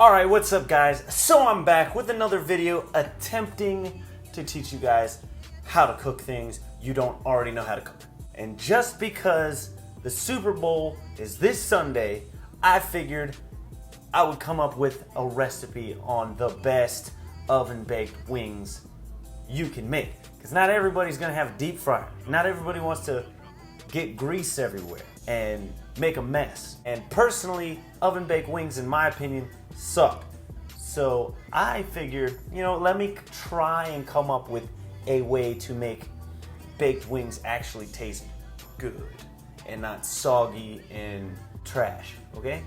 Alright, what's up guys? So I'm back with another video attempting to teach you guys how to cook things you don't already know how to cook. And just because the Super Bowl is this Sunday, I figured I would come up with a recipe on the best oven-baked wings you can make. Because not everybody's gonna have a deep fryer. Not everybody wants to get grease everywhere and make a mess. And personally, oven-baked wings, in my opinion, suck. So I figured, let me try and come up with a way to make baked wings actually taste good and not soggy and trash, okay?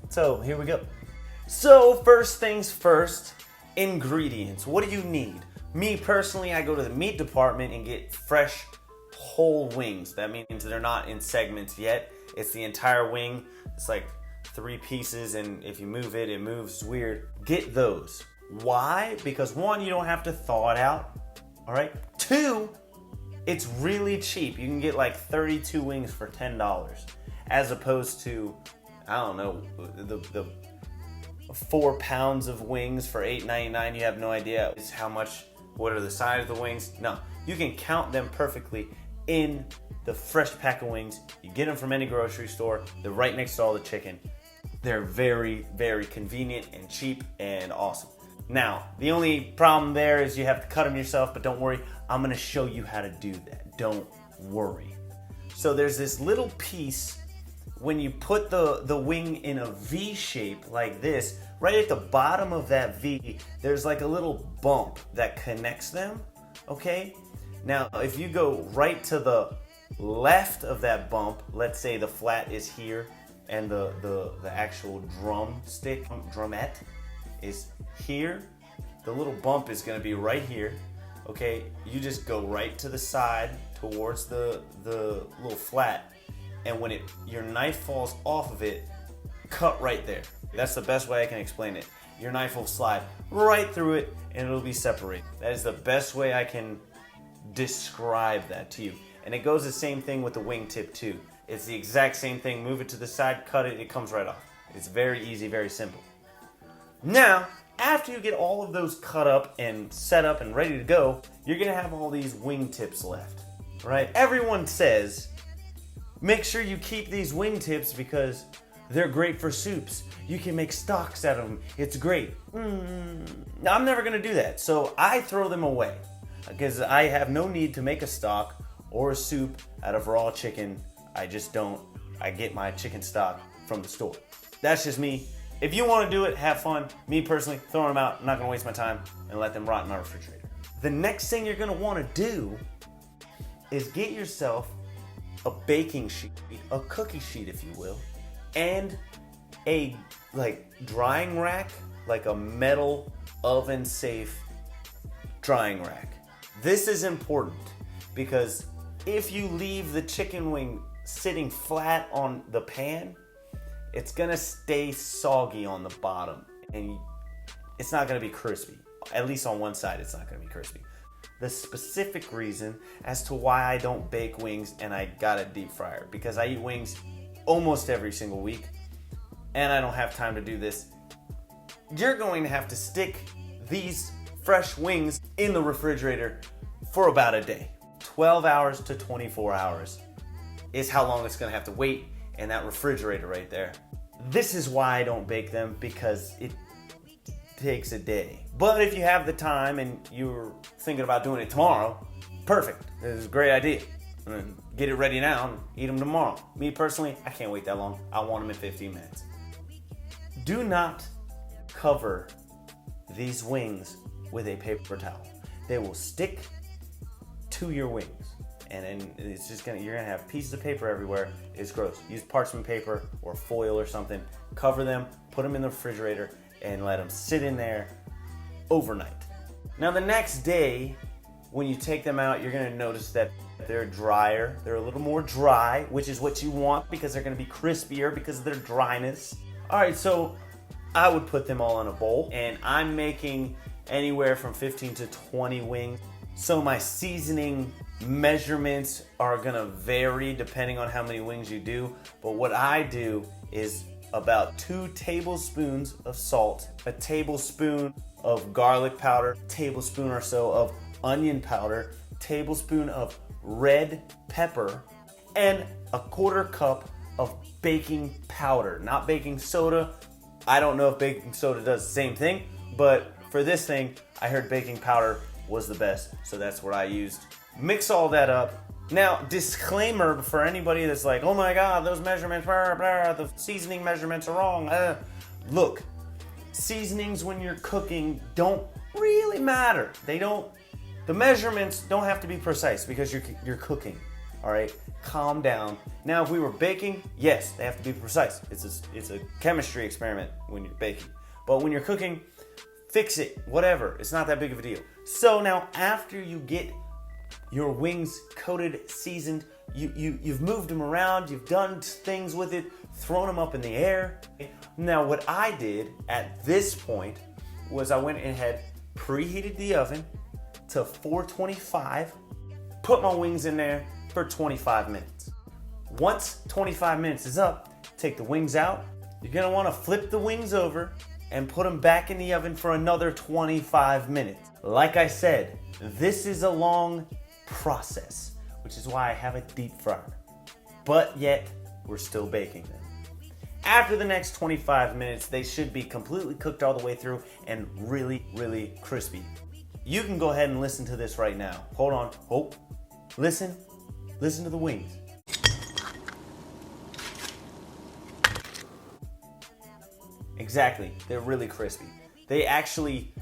So here we go. So first things first, ingredients. What do you need? Me personally, I go to the meat department and get fresh whole wings. That means they're not in segments yet. It's the entire wing. It's like 3 pieces, and if you move it, it moves weird. Get those. Why? Because 1, you don't have to thaw it out. All right. 2, it's really cheap. You can get like 32 wings for $10, as opposed to, I don't know, the 4 pounds of wings for $8.99. You have no idea how much. What are the size of the wings? No, you can count them perfectly in the fresh pack of wings. You get them from any grocery store. They're right next to all the chicken. They're very, very convenient and cheap and awesome. Now, the only problem there is you have to cut them yourself, but don't worry, I'm gonna show you how to do that. Don't worry. So there's this little piece, when you put the wing in a V shape like this, right at the bottom of that V, there's like a little bump that connects them, okay? Now, if you go right to the left of that bump, let's say the flat is here, and the actual drumette is here, the little bump is gonna be right here, okay? You just go right to the side towards the little flat, and when your knife falls off of it, cut right there. That's the best way I can explain it. Your knife will slide right through it and it'll be separated. That is the best way I can describe that to you. And it goes the same thing with the wingtip too. It's the exact same thing. Move it to the side, cut it, it comes right off. It's very easy, very simple. Now, after you get all of those cut up and set up and ready to go, you're gonna have all these wingtips left, right? Everyone says, make sure you keep these wingtips because they're great for soups. You can make stocks out of them. It's great. I'm never gonna do that. So I throw them away because I have no need to make a stock or a soup out of raw chicken. I just don't. I get my chicken stock from the store. That's just me. If you want to do it, have fun. Me personally, throwing them out. I'm not gonna waste my time and let them rot in my refrigerator. The next thing you're gonna want to do is get yourself a baking sheet, a cookie sheet if you will, and a drying rack, like a metal oven safe drying rack. This is important because if you leave the chicken wing sitting flat on the pan, it's gonna stay soggy on the bottom and it's not gonna be crispy. At least on one side, it's not gonna be crispy. The specific reason as to why I don't bake wings and I got a deep fryer, because I eat wings almost every single week and I don't have time to do this. You're going to have to stick these fresh wings in the refrigerator for about a day. 12 hours to 24 hours is how long it's gonna have to wait in that refrigerator right there. This is why I don't bake them, because it takes a day. But if you have the time and you're thinking about doing it tomorrow, perfect. It's a great idea. Get it ready now and eat them tomorrow. Me personally, I can't wait that long. I want them in 15 minutes. Do not cover these wings with a paper towel. They will stick to your wings. And then it's just you're gonna have pieces of paper everywhere. It's gross. Use parchment paper or foil or something. Cover them, put them in the refrigerator, and let them sit in there overnight. Now the next day, when you take them out, you're gonna notice that they're drier. They're a little more dry, which is what you want because they're gonna be crispier because of their dryness. All right, so I would put them all in a bowl, and I'm making anywhere from 15 to 20 wings. So my seasoning measurements are gonna vary depending on how many wings you do. But what I do is about 2 tablespoons of salt, a tablespoon of garlic powder, tablespoon or so of onion powder, tablespoon of red pepper, and a 1/4 cup of baking powder, not baking soda. I don't know if baking soda does the same thing, but for this thing, I heard baking powder was the best, so that's what I used. Mix all that up. Now, disclaimer for anybody that's like, oh my God, those measurements, blah, blah, the seasoning measurements are wrong. Look, seasonings when you're cooking don't really matter. The measurements don't have to be precise because you're cooking, all right? Calm down. Now, if we were baking, yes, they have to be precise. It's a chemistry experiment when you're baking. But when you're cooking, fix it, whatever. It's not that big of a deal. So now, after you get your wings coated, seasoned, you've moved them around, you've done things with it, thrown them up in the air. Now, what I did at this point was I went ahead, preheated the oven to 425, put my wings in there for 25 minutes. Once 25 minutes is up, take the wings out. You're gonna wanna flip the wings over and put them back in the oven for another 25 minutes. Like I said, this is a long process, which is why I have a deep fryer. But yet, we're still baking them. After the next 25 minutes, they should be completely cooked all the way through and really, really crispy. You can go ahead and listen to this right now. Hold on. Oh, listen to the wings. Exactly, they're really crispy. They actually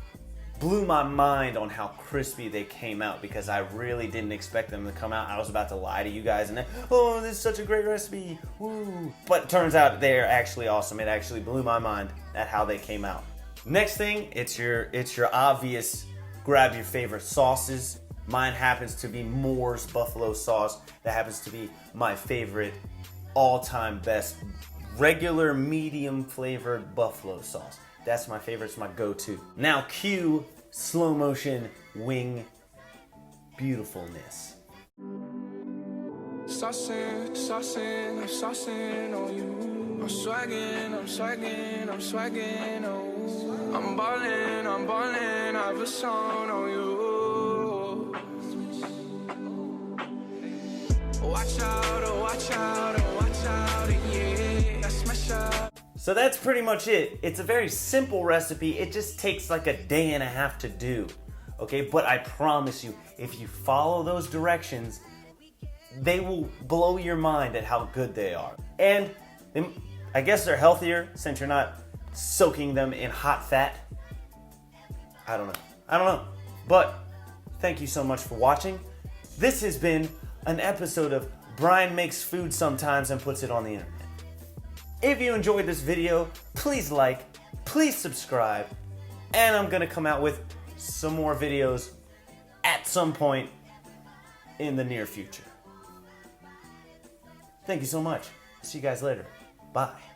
blew my mind on how crispy they came out because I really didn't expect them to come out. I was about to lie to you guys and then, oh, this is such a great recipe, woo. But it turns out they're actually awesome. It actually blew my mind at how they came out. Next thing, it's your obvious, grab your favorite sauces. Mine happens to be Moore's buffalo sauce. That happens to be my favorite, all-time best, regular medium flavored buffalo sauce. That's my favorite, it's my go-to. Now cue slow motion wing beautifulness. Saucing, I'm saucing on you. I'm swagging, oh. I'm ballin', I have a song on you. Watch out, yeah, I smash up. So that's pretty much it. It's a very simple recipe. It just takes like a day and a half to do. Okay, but I promise you, if you follow those directions, they will blow your mind at how good they are. And I guess they're healthier since you're not soaking them in hot fat. I don't know. But thank you so much for watching. This has been an episode of Brian Makes Food Sometimes and Puts It on the Internet. If you enjoyed this video, please like, please subscribe, and I'm gonna come out with some more videos at some point in the near future. Thank you so much. See you guys later. Bye.